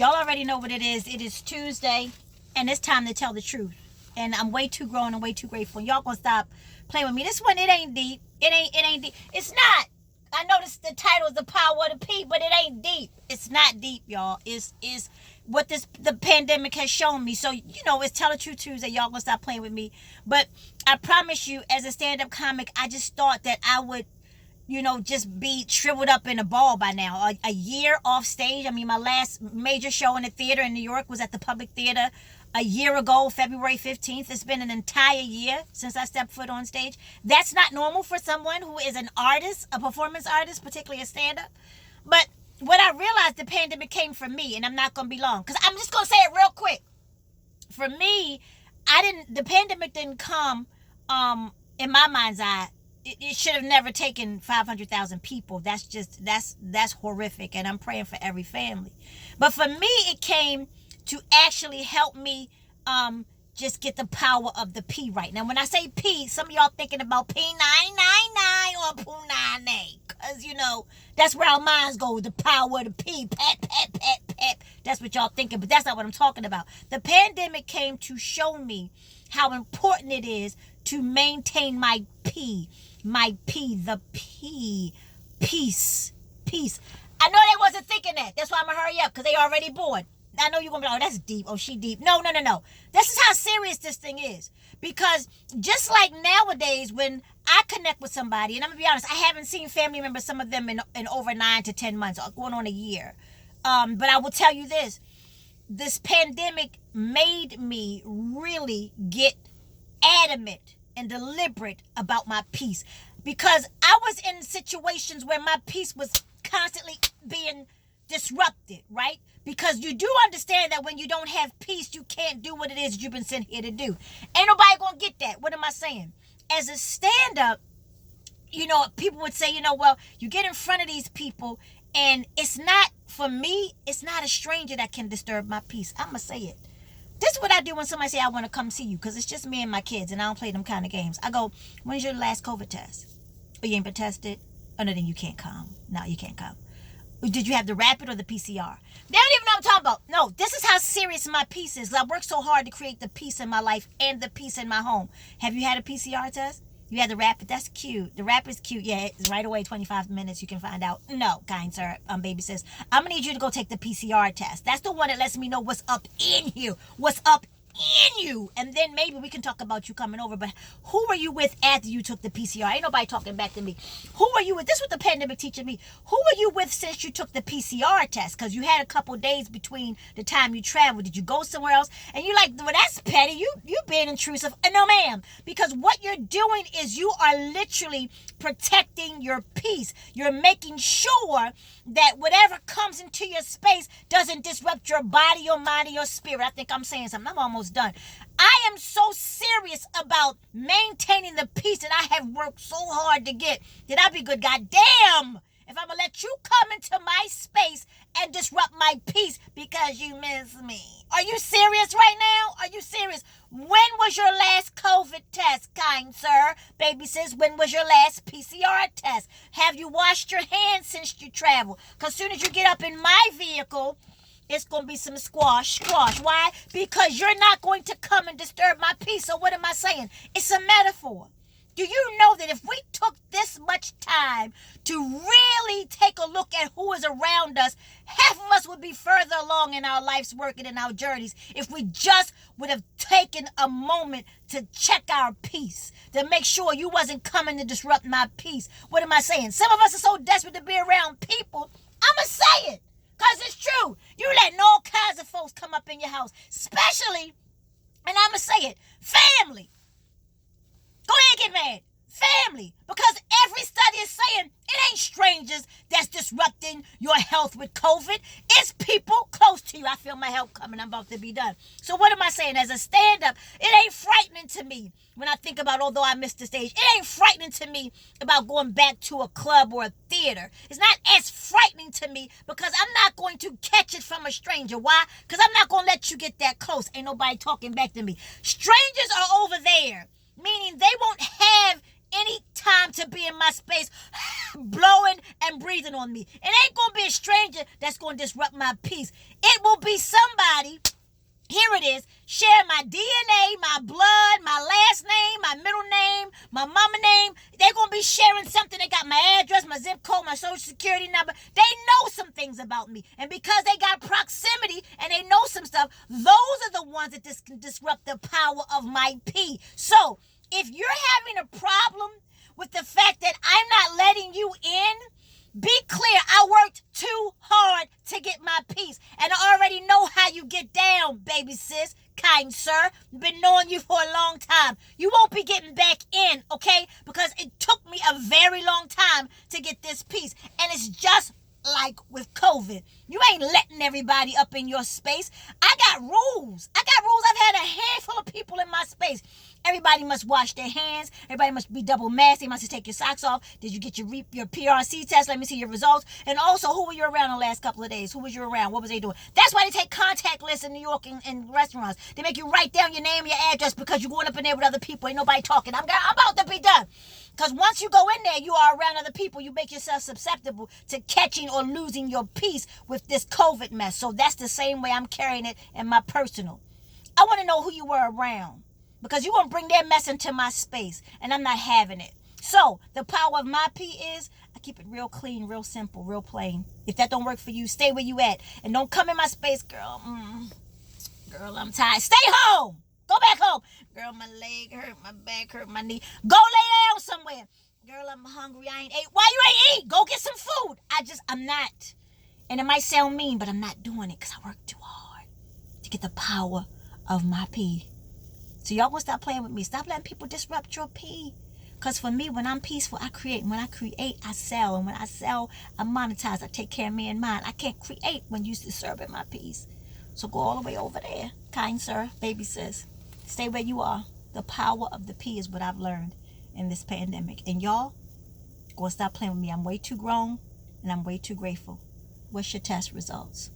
Y'all already know what it is. It is Tuesday, and it's time to tell the truth. And I'm way too grown and way too grateful. Y'all gonna stop playing with me. This one, it ain't deep. It ain't deep. It's not. I noticed the title is The Power of the P, but it ain't deep. It's not deep, y'all. It's what the pandemic has shown me. So, it's Tell the Truth Tuesday. Y'all gonna stop playing with me. But I promise you, as a stand-up comic, I just thought that I would just be shriveled up in a ball by now. A year off stage. I mean, my last major show in the theater in New York was at the Public Theater a year ago, February 15th. It's been an entire year since I stepped foot on stage. That's not normal for someone who is an artist, a performance artist, particularly a stand-up. But what I realized, the pandemic came for me, and I'm not going to be long. Because I'm just going to say it real quick. For me, the pandemic didn't come, in my mind's eye. It should have never taken 500,000 people. That's horrific, and I'm praying for every family. But for me, it came to actually help me just get the power of the P right. Now, when I say P, some of y'all thinking about P999 or Punane, because, that's where our minds go, the power of the P, pet, pet, pet, pet. That's what y'all thinking, but that's not what I'm talking about. The pandemic came to show me how important it is to maintain my P, the P, peace. I know they wasn't thinking that. That's why I'm going to hurry up, because they already bored. I know you're going to be like, oh, that's deep. Oh, she deep. No. This is how serious this thing is. Because just like nowadays, when I connect with somebody, and I'm going to be honest, I haven't seen family members, some of them in over 9 to 10 months, going on a year. But I will tell you this pandemic made me really get adamant and deliberate about my peace, because I was in situations where my peace was constantly being disrupted, right? Because you do understand that when you don't have peace, you can't do what it is you've been sent here to do. Ain't nobody gonna get that. What am I saying? As a stand-up, people would say, well, you get in front of these people, and it's not, for me, it's not a stranger that can disturb my peace. I'm gonna say it. This is what I do when somebody say, I want to come see you, because it's just me and my kids, and I don't play them kind of games. I go, when's your last COVID test? Oh, you ain't been tested? Oh, no, then you can't come. No, you can't come. Did you have the rapid or the PCR? They don't even know what I'm talking about. No, this is how serious my peace is. I worked so hard to create the peace in my life and the peace in my home. Have you had a PCR test? You had the rapid? That's cute. The rapid's cute. Yeah, it's right away, 25 minutes, you can find out. No, kind sir, baby sis. I'm going to need you to go take the PCR test. That's the one that lets me know what's up in you. What's up in you. And then maybe we can talk about you coming over. But who were you with after you took the PCR? Ain't nobody talking back to me. Who were you with? This is what the pandemic teaching me. Who were you with since you took the PCR test? Because you had a couple days between the time you traveled. Did you go somewhere else? And you're like, well, that's petty. You being intrusive. No, ma'am. Because what you're doing is you are literally protecting your peace. You're making sure that whatever comes into your space doesn't disrupt your body, your mind, or your spirit. I think I'm saying something. I'm almost done. I am so serious about maintaining the peace that I have worked so hard to get, that I be good. God damn, if I'm going to let you come into my space and disrupt my peace because you miss me. Are you serious right now? Are you serious? When was your last COVID test, kind sir? Baby sis, when was your last PCR test? Have you washed your hands since you traveled? Because soon as you get up in my vehicle, it's going to be some squash. Why? Because you're not going to come and disturb my peace. So what am I saying? It's a metaphor. Do you know that if we took this much time to really take a look at who is around us, half of us would be further along in our life's work and in our journeys if we just would have taken a moment to check our peace, to make sure you wasn't coming to disrupt my peace. What am I saying? Some of us are so desperate to be around people. I'm going to say it because it's true. You letting all kinds of folks come up in your house, especially, and I'm going to say it, family. Go ahead and get mad. Family. Because every study is saying it ain't strangers that's disrupting your health with COVID. It's people close to you. I feel my help coming. I'm about to be done. So what am I saying? As a stand-up, it ain't frightening to me when I think about, although I missed the stage, it ain't frightening to me about going back to a club or a theater. It's not as frightening to me because I'm not going to catch it from a stranger. Why? Because I'm not going to let you get that close. Ain't nobody talking back to me. Strangers are over there. Meaning they won't have any time to be in my space, blowing and breathing on me. It ain't gonna be a stranger that's gonna disrupt my peace. It will be somebody. Here it is, share my DNA, my blood, my last name, my middle name, my mama name. They're going to be sharing something. They got my address, my zip code, my social security number. They know some things about me. And because they got proximity and they know some stuff, those are the ones that can disrupt the power of my P. So if you're having a problem with the fact that I'm not letting you in, be clear, I worked too hard to get my peace. And I already know how you get down, baby sis, kind sir. Been knowing you for a long time. You won't be getting back in, okay? Because it took me a very long time to get this peace. And it's just like with COVID. You ain't letting everybody up in your space. I got rules. I've had a handful of people in my space. Everybody must wash their hands. Everybody must be double masked. They must take your socks off. Did you get your PRC test? Let me see your results. And also, who were you around the last couple of days? Who was you around? What was they doing? That's why they take contact lists in New York in restaurants. They make you write down your name, your address, because you're going up in there with other people. Ain't nobody talking. I'm about to be done. Because once you go in there, you are around other people. You make yourself susceptible to catching or losing your peace with this COVID mess. So that's the same way I'm carrying it in my personal. I want to know who you were around. Because you want to bring their mess into my space. And I'm not having it. So, the power of my P is, I keep it real clean, real simple, real plain. If that don't work for you, stay where you at. And don't come in my space, girl. Girl, I'm tired. Stay home. Go back home. Girl, my leg hurt, my back hurt, my knee. Go lay down somewhere. Girl, I'm hungry. I ain't ate. Why you ain't eat? Go get some food. I'm not. And it might sound mean, but I'm not doing it because I work too hard to get the power of my P. So y'all gonna stop playing with me. Stop letting people disrupt your P. Because for me, when I'm peaceful, I create. And when I create, I sell. And when I sell, I monetize. I take care of me and mine. I can't create when you're disturbing my peace. So go all the way over there, kind sir, baby sis. Stay where you are. The power of the P is what I've learned in this pandemic. And y'all, go and stop playing with me. I'm way too grown and I'm way too grateful. What's your test results?